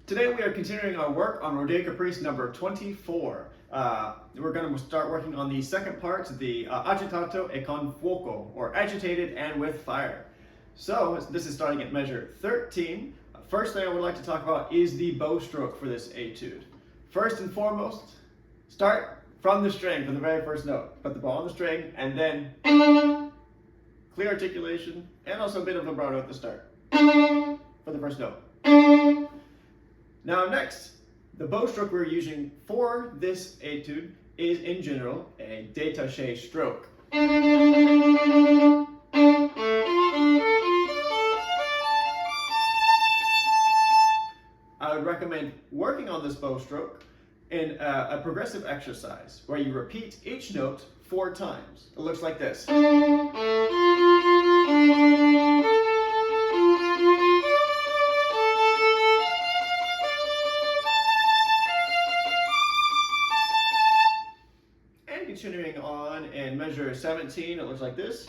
Today we are continuing our work on Rodeo Caprice number 24. We're going to start working on the second part, the Agitato e con fuoco, or agitated and with fire. So this is starting at measure 13. First thing I would like to talk about is the bow stroke for this etude. First and foremost, start from the string for the very first note. Put the bow on the string and then clear articulation and also a bit of vibrato at the start for the first note. Now next, the bow stroke we're using for this etude is in general a détaché stroke. I would recommend working on this bow stroke in a progressive exercise where you repeat each note 4 times. It looks like this. Continuing on in measure 17, it looks like this.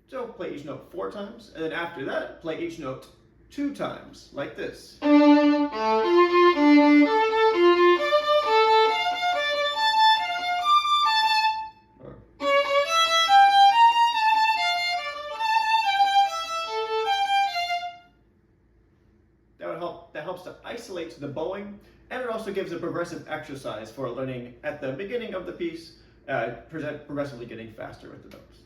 So play each note 4 times, and then after that, play each note 2 times, like this. That helps to isolate the bowing, and it also gives a progressive exercise for learning at the beginning of the piece, progressively getting faster with the notes.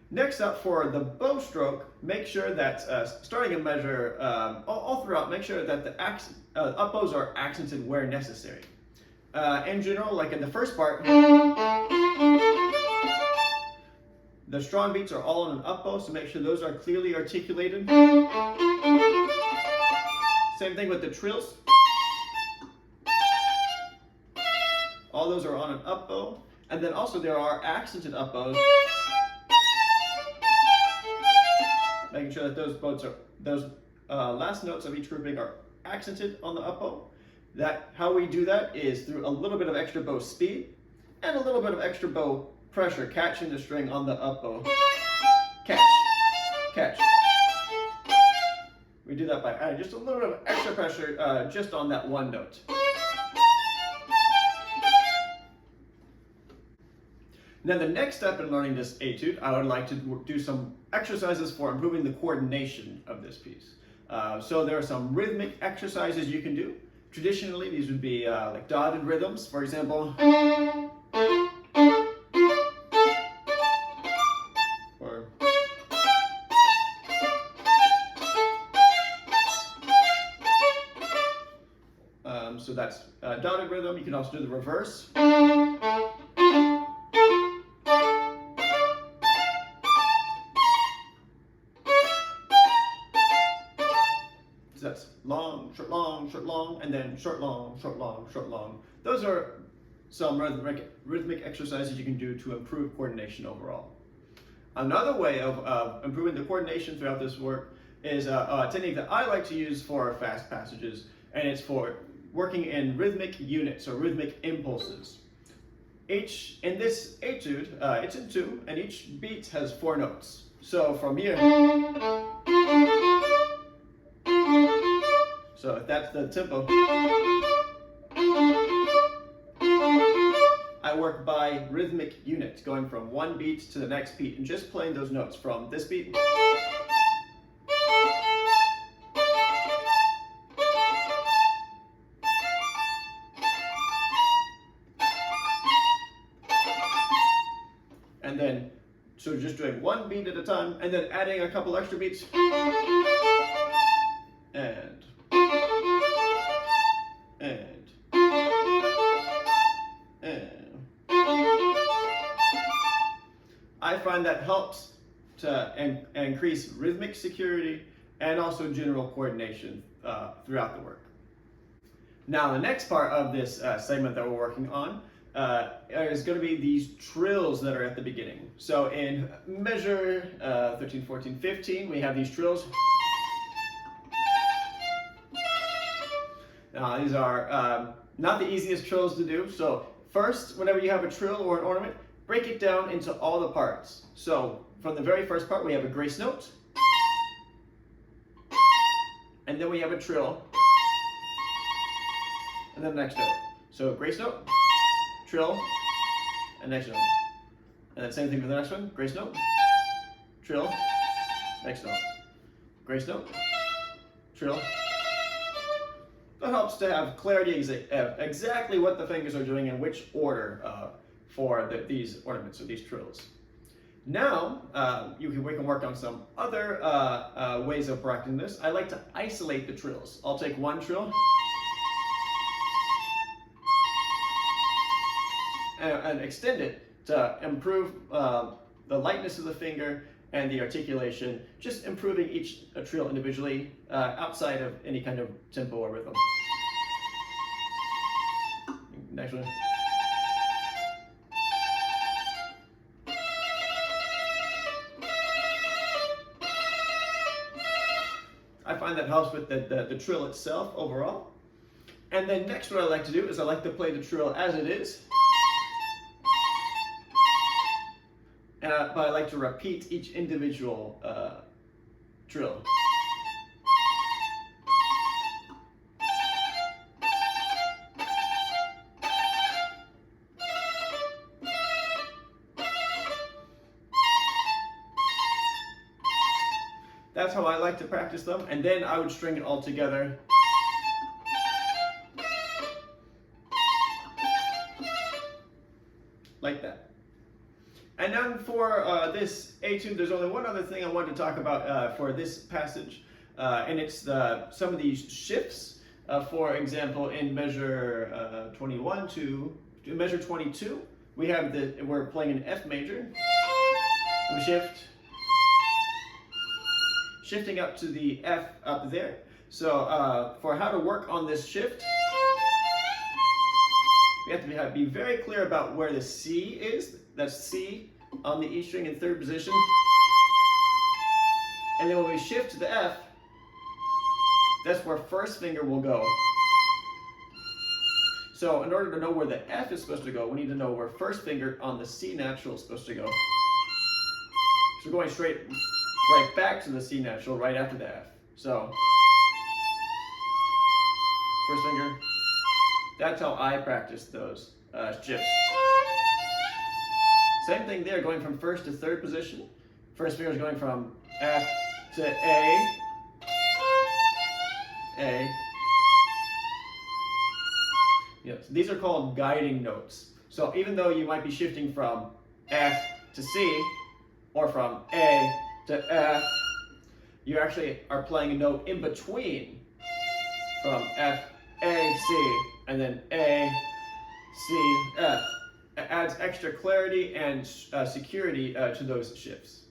Next up, for the bow stroke, make sure that starting a measure all throughout, make sure that the up bows are accented where necessary. In general, like in the first part, the strong beats are all on an up bow, so make sure those are clearly articulated. Same thing with the trills. All those are on an up bow. And then also there are accented up bows. Making sure that those last notes of each grouping are accented on the up bow. How we do that is through a little bit of extra bow speed and a little bit of extra bow pressure, catching the string on the up bow. Catch, catch. We do that by adding just a little bit of extra pressure just on that one note. Now the next step in learning this etude, I would like to do some exercises for improving the coordination of this piece. So there are some rhythmic exercises you can do. Traditionally, these would be like dotted rhythms, for example. So that's dotted rhythm. You can also do the reverse. So that's long, short, long, short, long, and then short, long, short, long, short, long. Those are some rhythmic exercises you can do to improve coordination overall. Another way of improving the coordination throughout this work is a technique that I like to use for fast passages, and it's for working in rhythmic units or rhythmic impulses. In this etude, it's in 2, and each beat has 4 notes. So from here, so if that's the tempo, I work by rhythmic units, going from one beat to the next beat and just playing those notes from this beat and then so just doing one beat at a time and then adding a couple extra beats and I find that helps to increase rhythmic security and also general coordination throughout the work. Now the next part of this segment that we're working on is going to be these trills that are at the beginning. So in measure 13, 14, 15, we have these trills. These are not the easiest trills to do. So first, whenever you have a trill or an ornament, break it down into all the parts. So from the very first part, we have a grace note, and then we have a trill, and then the next note. So grace note, trill, and next note. And then same thing for the next one, grace note, trill, next note, grace note, trill. That helps to have clarity of exactly what the fingers are doing in which order for these ornaments or these trills. Now, we can work on some other ways of practicing this. I like to isolate the trills. I'll take one trill and extend it to improve the lightness of the finger and the articulation, just improving each trill individually outside of any kind of tempo or rhythm. Next one. I find that helps with the trill itself overall. And then next what I like to do is I like to play the trill as it is. But I like to repeat each individual trill. That's how I like to practice them, and then I would string it all together. Like that. And then for this etude, there's only one other thing I wanted to talk about for this passage, and it's some of these shifts. For example, in measure 21 to measure 22, we're playing an F major. We shifting up to the F up there. So for how to work on this shift, we have to be very clear about where the C is. That's C on the E string in third position. And then when we shift to the F, that's where first finger will go. So in order to know where the F is supposed to go, we need to know where first finger on the C natural is supposed to go. So we're going straight right back to the C natural right after the F. So first finger. That's how I practice those shifts. Same thing there, going from first to third position. First finger is going from F to A. Yes, these are called guiding notes. So even though you might be shifting from F to C or from A to F, you actually are playing a note in between from F, A, C, and then A, C, F. It adds extra clarity and security to those shifts.